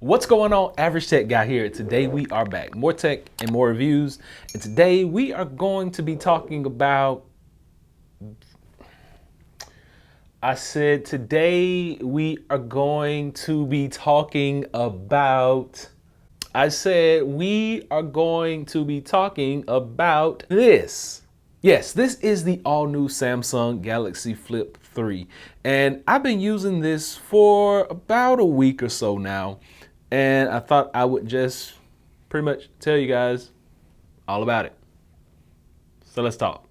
What's going on? Average Tech Guy here. Today we are back. More tech and more reviews. And today we are going to be talking about... I said today we are going to be talking about... I said we are going to be talking about this. Yes, this is the all-new Samsung Galaxy Flip 3. And I've been using this for about a week or so now. And I thought I would just pretty much tell you guys all about it. So let's talk.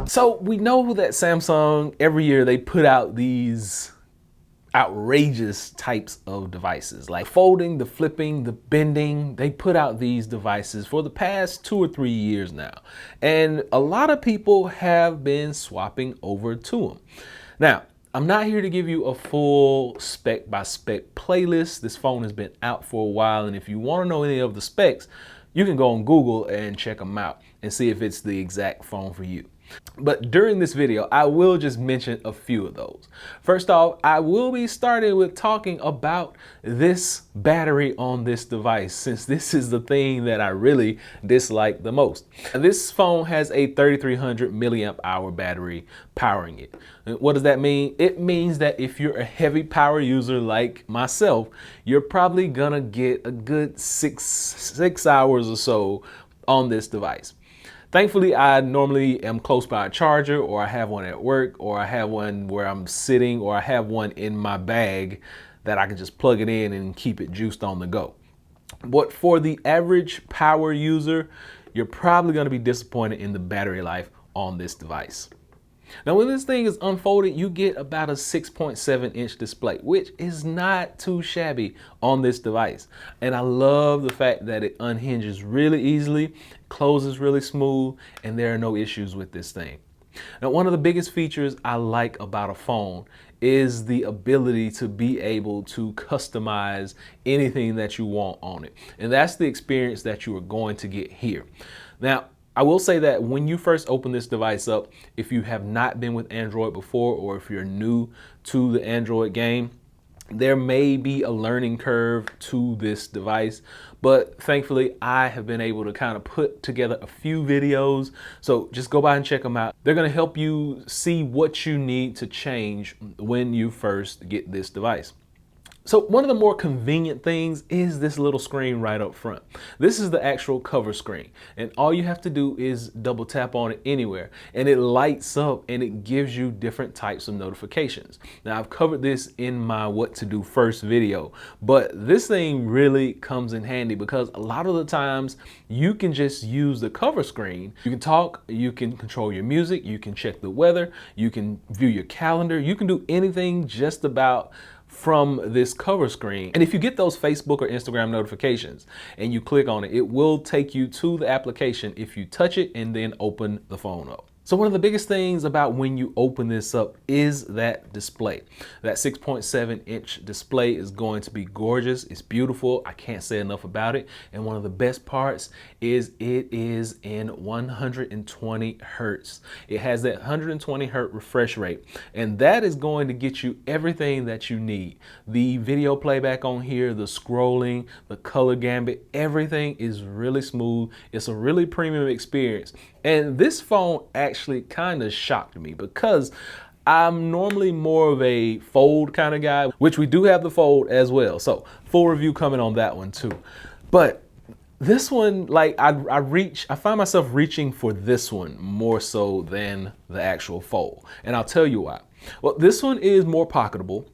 So we know that Samsung, every year they put out these outrageous types of devices, like folding, the flipping, the bending. They put out these devices for the past 2 or 3 years now. And a lot of people have been swapping over to them. Now, I'm not here to give you a full spec by spec playlist. This phone has been out for a while, and if you want to know any of the specs, you can go on Google and check them out and see if it's the exact phone for you. But during this video, I will just mention a few of those. First off, I will be starting with talking about this battery on this device, since this is the thing that I really dislike the most. This phone has a 3300 milliamp hour battery powering it. And what does that mean? It means that if you're a heavy power user like myself, you're probably gonna get a good six hours or so on this device. Thankfully, I normally am close by a charger, or I have one at work, or I have one where I'm sitting, or I have one in my bag that I can just plug it in and keep it juiced on the go. But for the average power user, you're probably going to be disappointed in the battery life on this device. Now, when this thing is unfolded, you get about a 6.7-inch display, which is not too shabby on this device. And I love the fact that it unhinges really easily, closes really smooth, and there are no issues with this thing. Now, one of the biggest features I like about a phone is the ability to be able to customize anything that you want on it. And that's the experience that you are going to get here. Now, I will say that when you first open this device up, if you have not been with Android before, or if you're new to the Android game, there may be a learning curve to this device, but thankfully I have been able to kind of put together a few videos. So just go by and check them out. They're going to help you see what you need to change when you first get this device. So one of the more convenient things is this little screen right up front. This is the actual cover screen, and all you have to do is double tap on it anywhere, and it lights up and it gives you different types of notifications. Now, I've covered this in my what to do first video, but this thing really comes in handy because a lot of the times you can just use the cover screen. You can talk, you can control your music, you can check the weather, you can view your calendar, you can do anything just about from this cover screen. And if you get those Facebook or Instagram notifications and you click on it, it will take you to the application if you touch it and then open the phone up. So one of the biggest things about when you open this up is that display. That 6.7-inch display is going to be gorgeous. It's beautiful. I can't say enough about it. And one of the best parts is it is in 120 hertz. It has that 120 hertz refresh rate, and that is going to get you everything that you need. The video playback on here, the scrolling, the color gambit, everything is really smooth. It's a really premium experience. And this phone actually kind of shocked me because I'm normally more of a fold kind of guy, which we do have the fold as well. So full review coming on that one too. But this one, like I find myself reaching for this one more so than the actual fold. And I'll tell you why. Well, this one is more pocketable.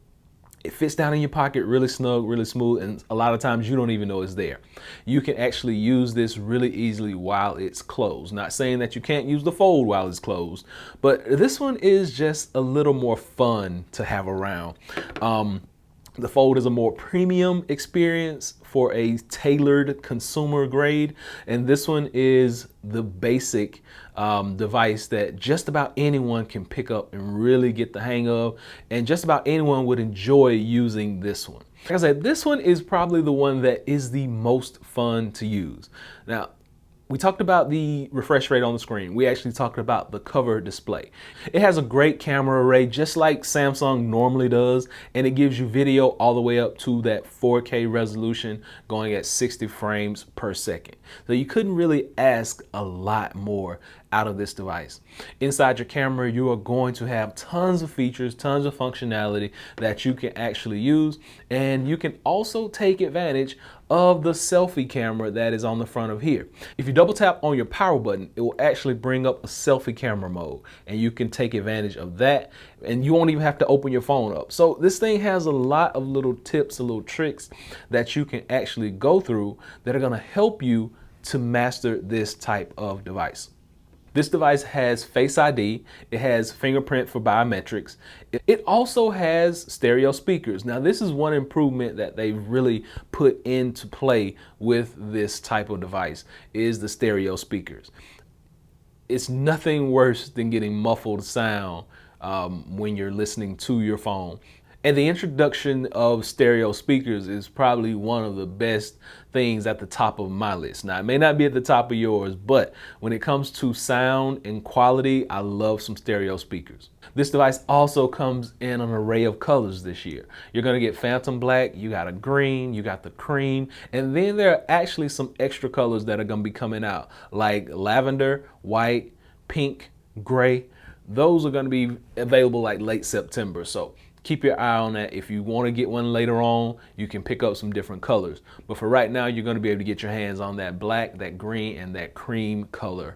It fits down in your pocket really snug, really smooth, and a lot of times you don't even know it's there. You can actually use this really easily while it's closed. Not saying that you can't use the fold while it's closed, but this one is just a little more fun to have around. The fold is a more premium experience for a tailored consumer grade, and this one is the basic device that just about anyone can pick up and really get the hang of, and just about anyone would enjoy using this one. Like I said, this one is probably the one that is the most fun to use. Now, We talked about the refresh rate on the screen. We actually talked about the cover display. It has a great camera array, just like Samsung normally does, and it gives you video all the way up to that 4K resolution going at 60 frames per second. So you couldn't really ask a lot more out of this device. Inside your camera, you are going to have tons of features, tons of functionality that you can actually use, and you can also take advantage of the selfie camera that is on the front of here. If you double tap on your power button, it will actually bring up a selfie camera mode, and you can take advantage of that, and you won't even have to open your phone up. So this thing has a lot of little tips, little tricks that you can actually go through that are gonna help you to master this type of device. This device has Face ID, it has fingerprint for biometrics. It also has stereo speakers. Now this is one improvement that they've really put into play with this type of device is the stereo speakers. It's nothing worse than getting muffled sound when you're listening to your phone. And the introduction of stereo speakers is probably one of the best things at the top of my list. Now, it may not be at the top of yours, but when it comes to sound and quality, I love some stereo speakers. This device also comes in an array of colors this year. You're gonna get phantom black, you got a green, you got the cream, and then there are actually some extra colors that are gonna be coming out, like lavender, white, pink, gray. Those are gonna be available like late September, so keep your eye on that. If you want to get one later on, you can pick up some different colors. But for right now, you're going to be able to get your hands on that black, that green, and that cream color.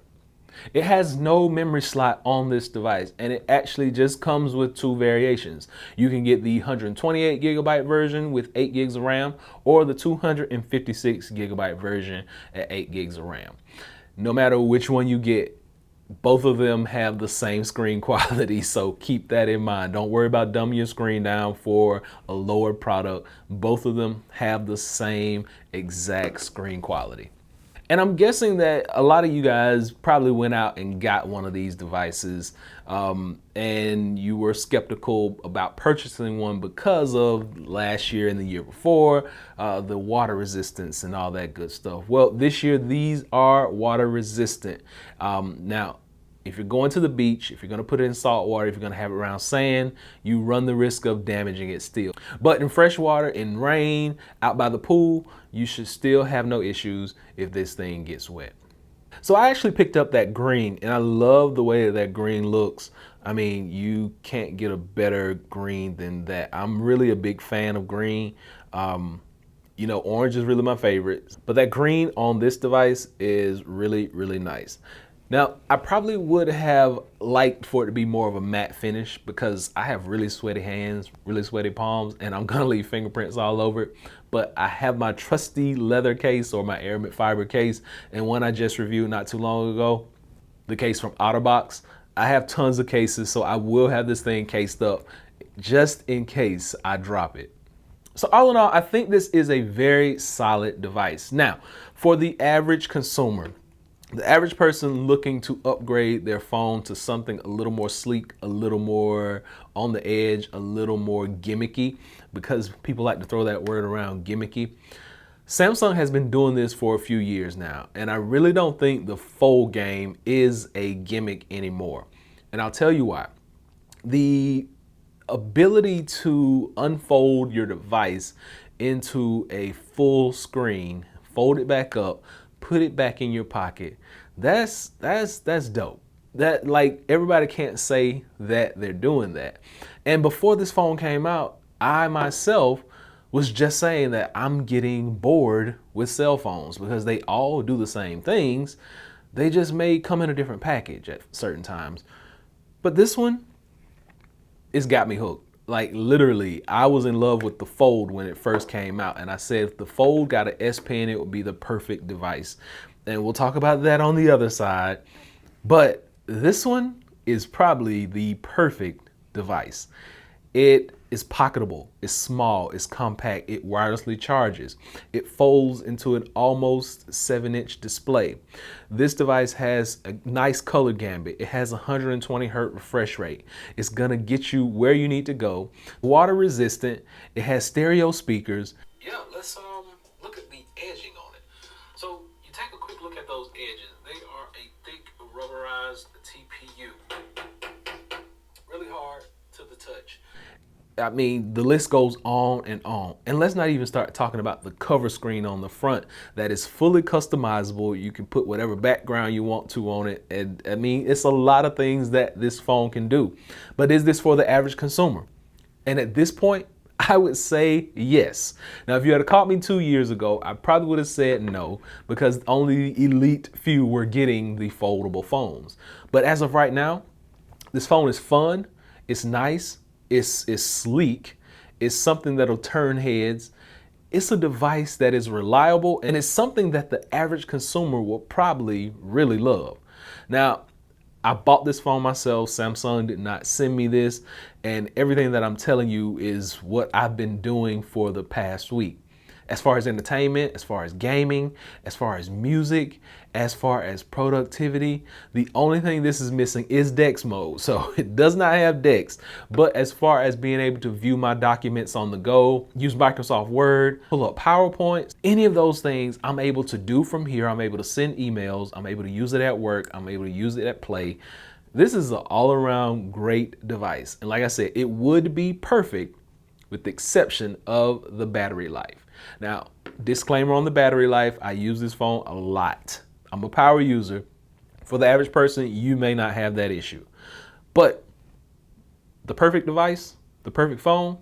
It has no memory slot on this device, and it actually just comes with two variations. You can get the 128 gigabyte version with 8 gigs of RAM, or the 256 gigabyte version at 8 gigs of RAM. No matter which one you get, both of them have the same screen quality, so keep that in mind. Don't worry about dumbing your screen down for a lower product. Both of them have the same exact screen quality. And I'm guessing that a lot of you guys probably went out and got one of these devices and you were skeptical about purchasing one because of last year and the year before, the water resistance and all that good stuff. Well, this year, these are water resistant. Now, if you're going to the beach, if you're going to put it in salt water, if you're going to have it around sand, you run the risk of damaging it still. But in fresh water, in rain, out by the pool, you should still have no issues if this thing gets wet. So I actually picked up that green, and I love the way that green looks. I mean, you can't get a better green than that. I'm really a big fan of green. You know, orange is really my favorite, but that green on this device is really, really nice. Now, I probably would have liked for it to be more of a matte finish because I have really sweaty hands, really sweaty palms, and I'm gonna leave fingerprints all over it. But I have my trusty leather case or my aramid fiber case, and one I just reviewed not too long ago, the case from OtterBox. I have tons of cases, so I will have this thing cased up just in case I drop it. So all in all, I think this is a very solid device. Now, for the average consumer, the average person looking to upgrade their phone to something a little more sleek, a little more on the edge, a little more gimmicky, because people like to throw that word around, gimmicky. Samsung has been doing this for a few years now, and I really don't think the fold game is a gimmick anymore. And I'll tell you why. The ability to unfold your device into a full screen, fold it back up, put it back in your pocket, that's dope. That, like, everybody can't say that they're doing that. And before this phone came out, I myself was just saying that I'm getting bored with cell phones because they all do the same things. They just may come in a different package at certain times. But this one, it's got me hooked. Like, literally, I was in love with the Fold when it first came out, and I said if the Fold got an S Pen, it would be the perfect device. And we'll talk about that on the other side. But this one is probably the perfect device. It is pocketable, it's small, it's compact, it wirelessly charges. It folds into an almost 7-inch display. This device has a nice color gambit. It has 120 hertz refresh rate. It's gonna get you where you need to go. Water resistant, it has stereo speakers. Yeah, let's look at the edging on it. So you take a quick look at those edges. touch. I mean, the list goes on and on. And let's not even start talking about the cover screen on the front that is fully customizable. You can put whatever background you want to on it. And I mean, it's a lot of things that this phone can do. But is this for the average consumer? And at this point, I would say yes. Now, if you had caught me 2 years ago, I probably would have said no, because only the elite few were getting the foldable phones. But as of right now, this phone is fun, it's nice, it's sleek, it's something that'll turn heads. It's a device that is reliable, and it's something that the average consumer will probably really love. Now, I bought this phone myself. Samsung did not send me this, and everything that I'm telling you is what I've been doing for the past week. As far as entertainment, as far as gaming, as far as music, as far as productivity, the only thing this is missing is DeX mode. So it does not have DeX, but as far as being able to view my documents on the go, use Microsoft Word, pull up PowerPoints, any of those things I'm able to do from here. I'm able to send emails, I'm able to use it at work, I'm able to use it at play. This is an all-around great device. And like I said, it would be perfect with the exception of the battery life. Now, disclaimer on the battery life, I use this phone a lot. I'm a power user. For the average person, you may not have that issue. But the perfect device, the perfect phone,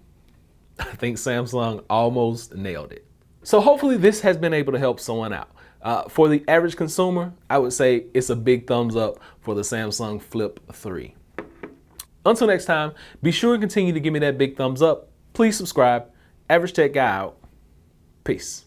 I think Samsung almost nailed it. So hopefully this has been able to help someone out. For the average consumer, I would say it's a big thumbs up for the Samsung Flip 3. Until next time, be sure to continue to give me that big thumbs up. Please subscribe. Average Tech Guy out. Peace.